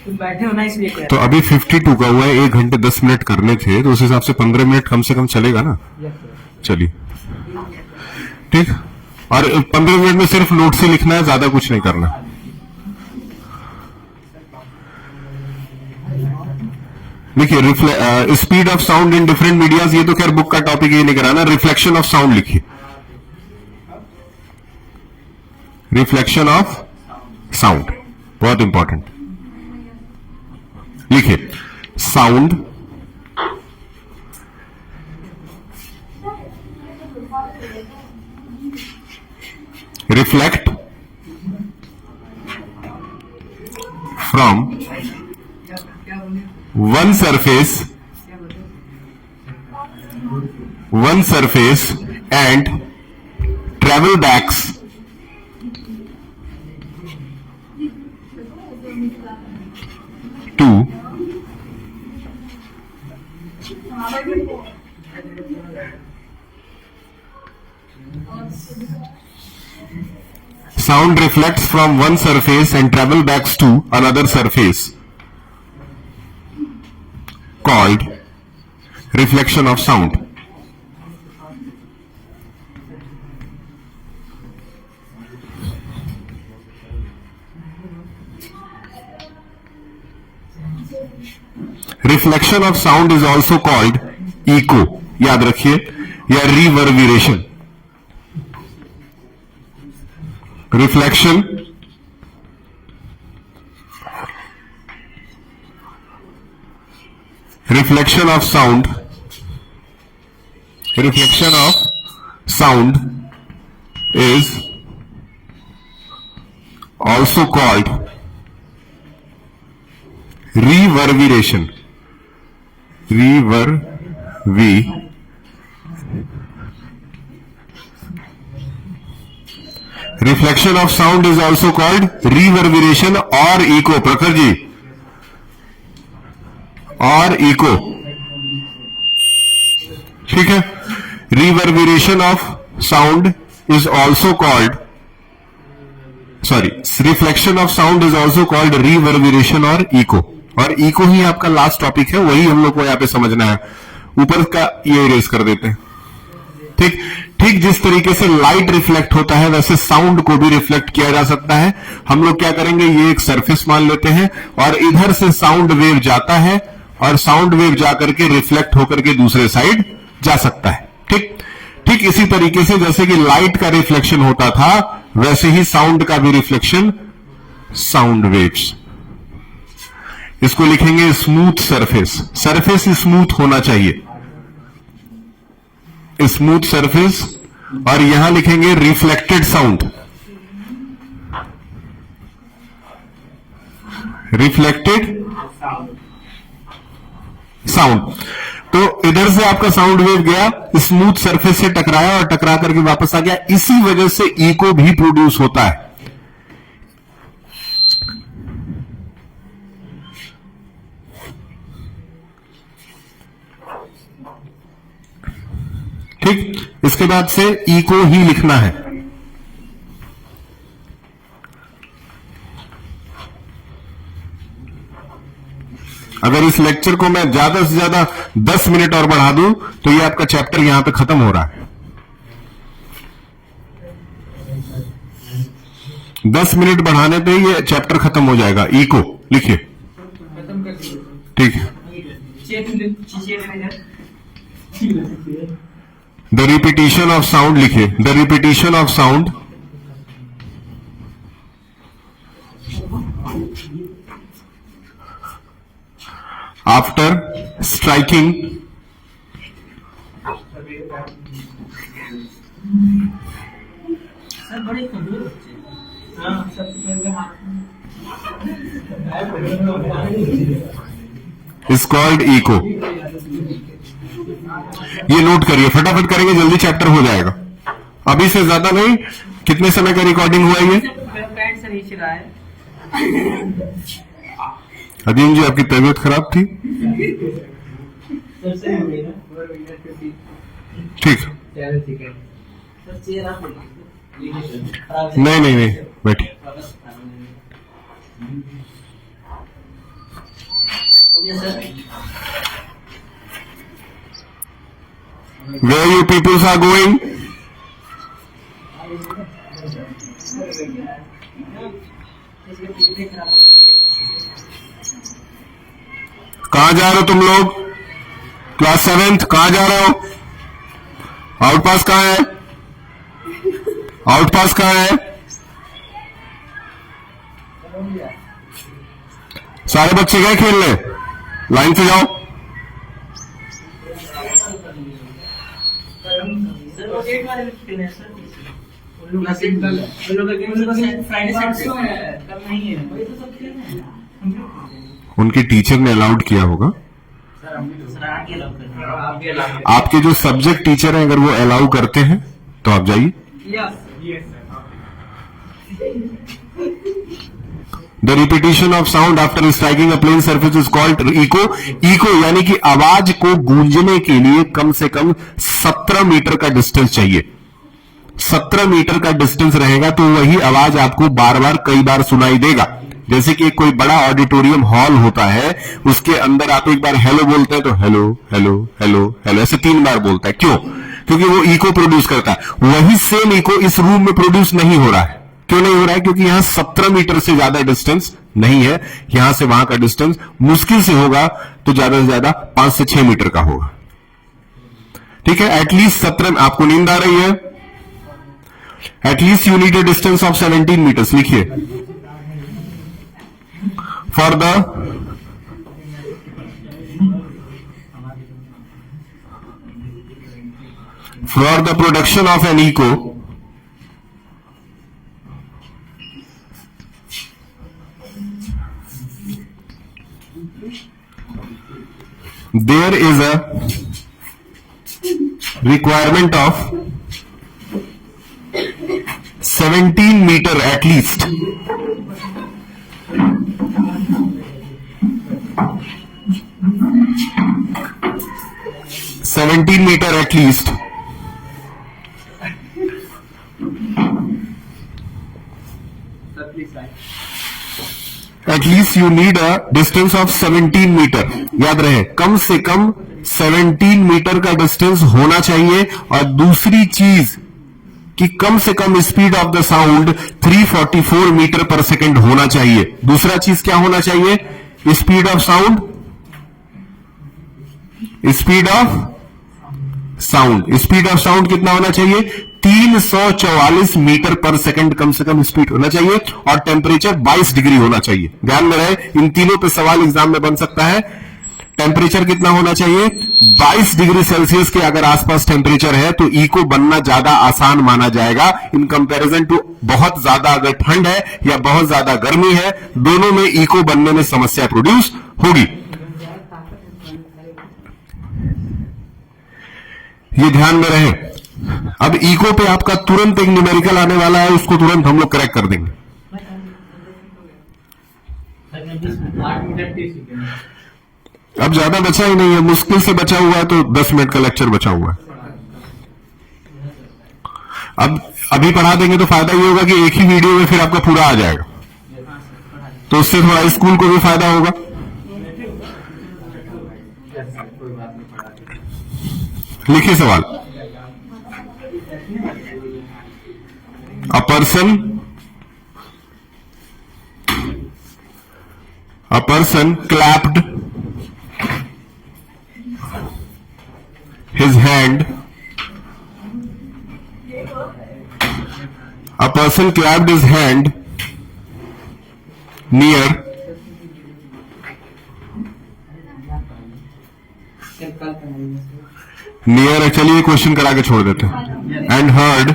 बैठे होना इसलिए तो अभी 52 का हुआ है, 1 घंटे 10 मिनट करने थे, तो उस हिसाब से 15 मिनट कम से कम चलेगा ना। चलिए ठीक, और 15 मिनट में सिर्फ नोट से लिखना है, ज्यादा कुछ नहीं करना। देखिए speed of sound in different medias, ये तो खैर बुक का टॉपिक ही नहीं कराना। रिफ्लेक्शन ऑफ साउंड लिखिए, रिफ्लेक्शन ऑफ साउंड बहुत इंपॉर्टेंट। लिखिए sound reflect from one surface and travel backs to sound reflects from one surface and travel backs to another surface called reflection of sound. Reflection of sound is also called echo, याद रखिए, या reverberation. Reflection of sound is also called reverberation. Reflection of sound is also called reverberation और echo, प्रखर जी, और eco, ठीक है। Reverberation of sound is also called, reflection of sound is also called reverberation और eco. और eco ही आपका last topic है, वही हम लोग को यहां पे समझना है। ऊपर का ये इरेज कर देते हैं, ठीक ठीक। जिस तरीके से लाइट रिफ्लेक्ट होता है वैसे साउंड को भी रिफ्लेक्ट किया जा सकता है। हम लोग क्या करेंगे, ये एक सरफेस मान लेते हैं और इधर से साउंड वेव जाता है और साउंड वेव जाकर के रिफ्लेक्ट होकर के दूसरे साइड जा सकता है, ठीक ठीक। इसी तरीके से जैसे कि लाइट का रिफ्लेक्शन होता था वैसे ही साउंड का भी रिफ्लेक्शन, साउंड वेव्स। इसको लिखेंगे स्मूथ सरफेस, सरफेस स्मूथ होना चाहिए, स्मूथ सरफेस। और यहां लिखेंगे रिफ्लेक्टेड साउंड, रिफ्लेक्टेड साउंड। तो इधर से आपका साउंड वेव गया, स्मूथ सरफेस से टकराया और टकरा करके वापस आ गया, इसी वजह से इको भी प्रोड्यूस होता है। ठीक, इसके बाद से इको ही लिखना है। अगर इस लेक्चर को मैं ज्यादा से ज्यादा 10 मिनट और बढ़ा दूं तो ये आपका चैप्टर यहां पे खत्म हो रहा है। 10 मिनट बढ़ाने पे ये चैप्टर खत्म हो जाएगा। इको लिखिए, ठीक है। द रिपीटिशन ऑफ साउंड लिखिए, the repetition of sound after striking is called echo। ये नोट करिए, फटाफट करेंगे, जल्दी चैप्टर हो जाएगा। अभी से ज्यादा नहीं। कितने समय का रिकॉर्डिंग हुआ ये? अदीम जी, आपकी तबीयत खराब थी? ठीक, नहीं नहीं नहीं, बैठिए। Where you peoples are going? कहां जा रहे हो तुम लोग? क्लास 7th कहां जा रहे हो? आउटपास कहां है? आउटपास कहां है? सारे बच्चे गए खेलने? लाइन से जाओ। उनके टीचर ने अलाउड किया होगा। आपके जो सब्जेक्ट टीचर हैं अगर वो अलाउ करते हैं तो आप जाइए। The repetition of sound after striking a plane surface is called echo. Echo यानी कि आवाज को गूंजने के लिए कम से कम 17 मीटर का डिस्टेंस चाहिए। 17 मीटर का डिस्टेंस रहेगा तो वही आवाज आपको बार बार कई बार सुनाई देगा। जैसे कि कोई बड़ा ऑडिटोरियम हॉल होता है, उसके अंदर आप एक बार हेलो बोलते हैं तो हेलो हेलो हेलो हेलो ऐसे 3 बार बोलता है। क्यों? क्योंकि वो इको प्रोड्यूस करता है। वही सेम इको इस रूम में प्रोड्यूस नहीं हो रहा है। क्यों नहीं हो रहा है? क्योंकि यहां 17 मीटर से ज्यादा डिस्टेंस नहीं है। यहां से वहां का डिस्टेंस मुश्किल से होगा तो ज्यादा से ज्यादा 5 से 6 मीटर का होगा। ठीक है, एटलीस्ट 17। आपको नींद आ रही है? At least you need a distance of 17 meters. लिखिए for the production of an echo there is a requirement of 17 meter at least. 17 meter at least. At least you need a distance of 17 metre. याद रहे, कम से कम 17 metre का distance होना चाहिए। और दूसरी चीज कि कम से कम speed of the sound 344 meter per second होना चाहिए। दूसरा चीज क्या होना चाहिए? Speed of sound, speed of sound कितना होना चाहिए? 344 मीटर पर सेकंड कम से कम स्पीड होना चाहिए। और टेम्परेचर 22 डिग्री होना चाहिए। ध्यान में रहे, इन तीनों पे सवाल एग्जाम में बन सकता है। टेम्परेचर कितना होना चाहिए? 22 डिग्री सेल्सियस के अगर आसपास टेम्परेचर है तो इको बनना ज्यादा आसान माना जाएगा इन कंपैरिजन टू बहुत ज्यादा अगर ठंड है या बहुत ज्यादा गर्मी है, दोनों में इको बनने में समस्या प्रोड्यूस होगी। ये ध्यान में रहे। अब इको पे आपका तुरंत एक न्यूमेरिकल आने वाला है, उसको तुरंत हम लोग क्रैक कर देंगे। अब ज्यादा बचा ही नहीं है, मुश्किल से बचा हुआ है तो 10 मिनट का लेक्चर बचा हुआ है। अब अभी पढ़ा देंगे तो फायदा ये होगा कि एक ही वीडियो में फिर आपका पूरा आ जाएगा, तो उससे थोड़ा स्कूल को भी फायदा होगा। लिखिए सवाल। A person clapped his hand. A person clapped his hand near चलिए क्वेश्चन करा के छोड़ देते हैं। And heard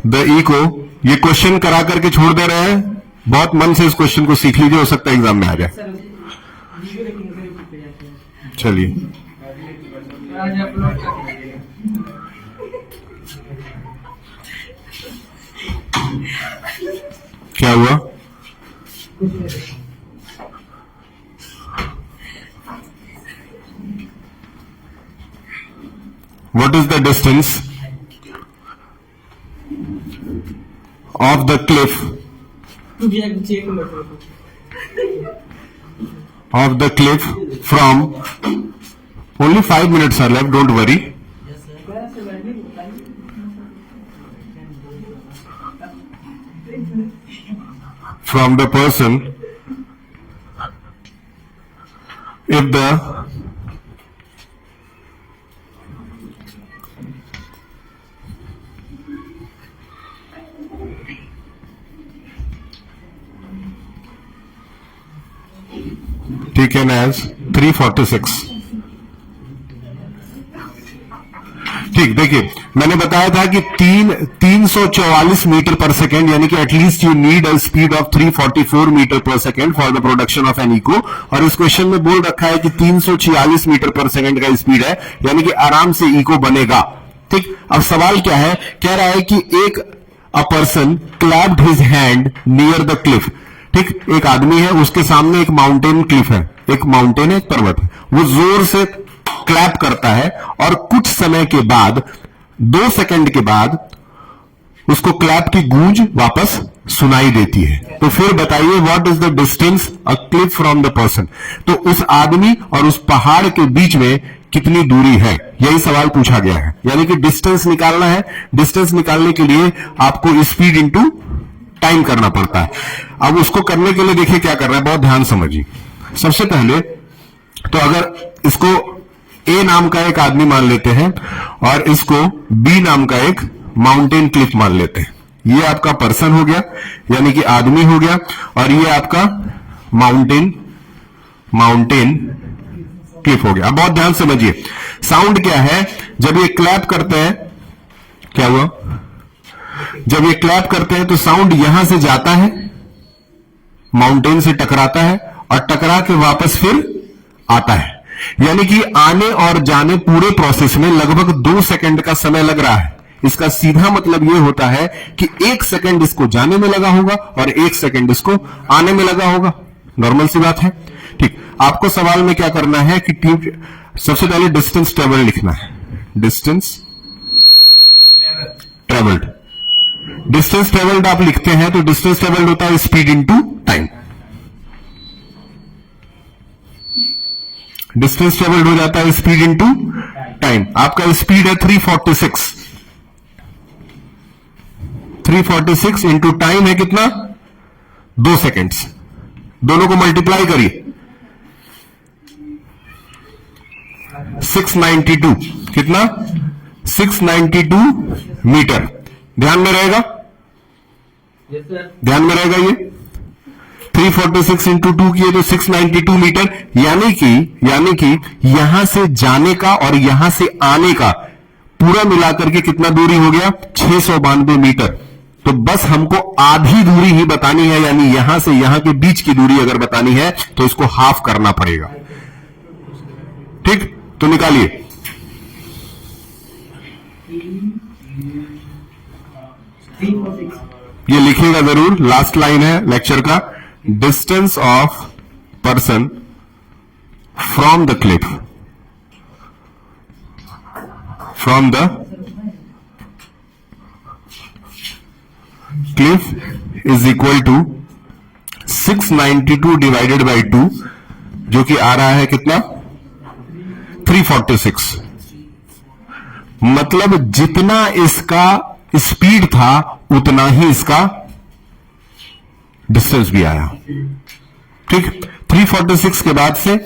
the echo. ये क्वेश्चन करा करके छोड़ दे रहे हैं, बहुत मन से इस क्वेश्चन को सीख लीजिए, हो सकता है एग्जाम में आ जाए। चलिए क्या हुआ? What is the distance of the cliff of the cliff from, only 5 minutes are left, don't worry. From the person, if the taken as 346. ठीक, देखिए मैंने बताया था कि 344 मीटर पर सेकेंड, यानी कि at least you need a speed of 344 meter per second for the production of an echo. और इस क्वेश्चन में बोल रखा है कि 346 मीटर पर सेकेंड का स्पीड है, यानी कि आराम से इको बनेगा। ठीक, अब सवाल क्या है, कह रहा है कि a person clapped his hand near the Cliff. ठीक, एक आदमी है, उसके सामने एक माउंटेन क्लिफ है, एक माउंटेन है, एक पर्वत है, वो जोर से क्लैप करता है और कुछ समय के बाद, 2 सेकंड के बाद उसको क्लैप की गूंज वापस सुनाई देती है। तो फिर बताइए what is the distance a cliff from the person. तो उस आदमी और उस पहाड़ के बीच में कितनी दूरी है, यही सवाल पूछा गया है। यानी कि डिस्टेंस निकालना है। डिस्टेंस निकालने के लिए आपको स्पीड इंटू टाइम करना पड़ता है। अब उसको करने के लिए देखिए क्या कर रहा है, बहुत ध्यान समझिए। सबसे पहले तो अगर इसको ए नाम का एक आदमी मान लेते हैं और इसको बी नाम का एक माउंटेन क्लिफ मान लेते हैं। ये आपका पर्सन हो गया, यानी कि आदमी हो गया, और ये आपका माउंटेन क्लिफ हो गया। अब बहुत ध्यान समझिए, साउंड क्या है, जब ये क्लैप करते हैं, क्या हुआ, जब ये क्लैप करते हैं तो साउंड यहां से जाता है, माउंटेन से टकराता है और टकरा के वापस फिर आता है। यानी कि आने और जाने पूरे प्रोसेस में लगभग 2 सेकंड का समय लग रहा है। इसका सीधा मतलब यह होता है कि 1 सेकंड इसको जाने में लगा होगा और 1 सेकंड इसको आने में लगा होगा। नॉर्मल सी बात है। ठीक, आपको सवाल में क्या करना है कि सबसे पहले डिस्टेंस ट्रेवल लिखना है। डिस्टेंस ट्रेवल्ड, डिस्टेंस ट्रेवल्ड आप लिखते हैं तो डिस्टेंस ट्रेवल्ड होता है speed into time. Distance travelled हो जाता है स्पीड इंटू टाइम। आपका स्पीड है 346। 346 इंटू टाइम है कितना, 2 सेकेंड्स। दोनों को मल्टीप्लाई करिए, 692, कितना, 692 मीटर। ध्यान में रहेगा, ध्यान में रहेगा। ये 346 इंटू 2 किए तो 692 मीटर। यानी कि यहां से जाने का और यहां से आने का पूरा मिलाकर के कितना दूरी हो गया, 692 मीटर। तो बस हमको आधी दूरी ही बतानी है, यानी यहां से यहां के बीच की दूरी अगर बतानी है तो इसको हाफ करना पड़ेगा। ठीक, तो निकालिए। ये लिखिएगा जरूर, लास्ट लाइन है लेक्चर का। Distance of person from the cliff, from the cliff is equal to 692 divided by 2, जो कि आ रहा है कितना, 346। मतलब जितना इसका स्पीड था उतना ही इसका डिस्टेंस भी आया। ठीक, 346 के बाद से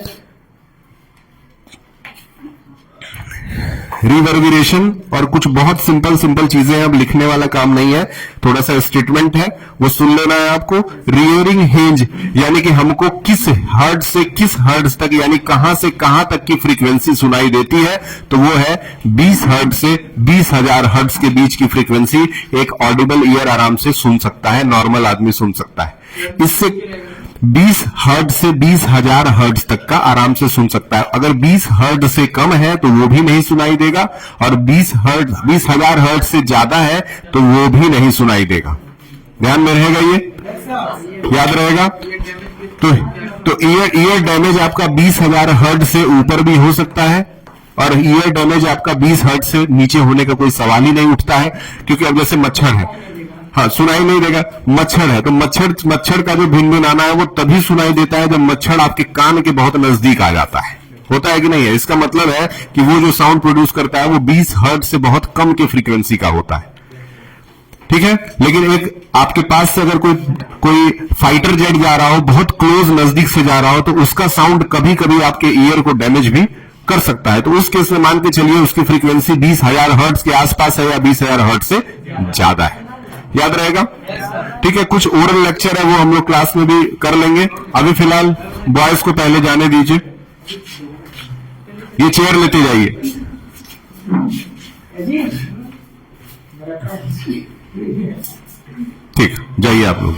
रिवर्बिरेशन और कुछ बहुत सिंपल चीजें हैं, अब लिखने वाला काम नहीं है, थोड़ा सा स्टेटमेंट है वो सुन लेना है आपको। रियरिंग हेंज, यानी कि हमको किस हर्ट्ज से किस हर्ट्ज तक, यानी कहां से कहां तक की फ्रीक्वेंसी सुनाई देती है, तो वो है 20 हर्ट्ज से 20,000 हर्ट्ज के बीच की फ्रीक्वेंसी एक ऑडिबल ईयर आराम से सुन सकता है, नॉर्मल आदमी सुन सकता है। इससे 20 हर्ट्ज से 20,000 हर्ट्ज तक का आराम से सुन सकता है। अगर 20 हर्ट्ज से कम है तो वो भी नहीं सुनाई देगा, और 20,000 हर्ट्ज से ज्यादा है तो वो भी नहीं सुनाई देगा। ध्यान में रहेगा, ये याद रहेगा। तो ईयर डैमेज आपका 20,000 हर्ट्ज से ऊपर भी हो सकता है, और ईयर डैमेज आपका 20 हर्ट्ज से नीचे होने का कोई सवाल ही नहीं उठता है, क्योंकि अब जैसे मच्छर है, हाँ, सुनाई नहीं देगा। मच्छर है तो मच्छर का जो भिनभिनाना है वो तभी सुनाई देता है जब मच्छर आपके कान के बहुत नजदीक आ जाता है। होता है कि नहीं है? इसका मतलब है कि वो जो साउंड प्रोड्यूस करता है वो 20 हर्ट्ज से बहुत कम के फ्रीक्वेंसी का होता है। ठीक है, लेकिन एक आपके पास से अगर कोई फाइटर जेट जा रहा हो, बहुत क्लोज नजदीक से जा रहा हो, तो उसका साउंड कभी कभी आपके ईयर को डैमेज भी कर सकता है। तो उस केस में मान के चलिए उसकी फ्रीक्वेंसी 20,000 हर्ट्ज के आसपास है या 20,000 हर्ट्ज से ज्यादा है। याद रहेगा? ठीक है, कुछ ओरल लेक्चर है वो हम लोग क्लास में भी कर लेंगे। अभी फिलहाल बॉयज को पहले जाने दीजिए। ये चेयर लेते जाइए। ठीक, जाइए आप लोग।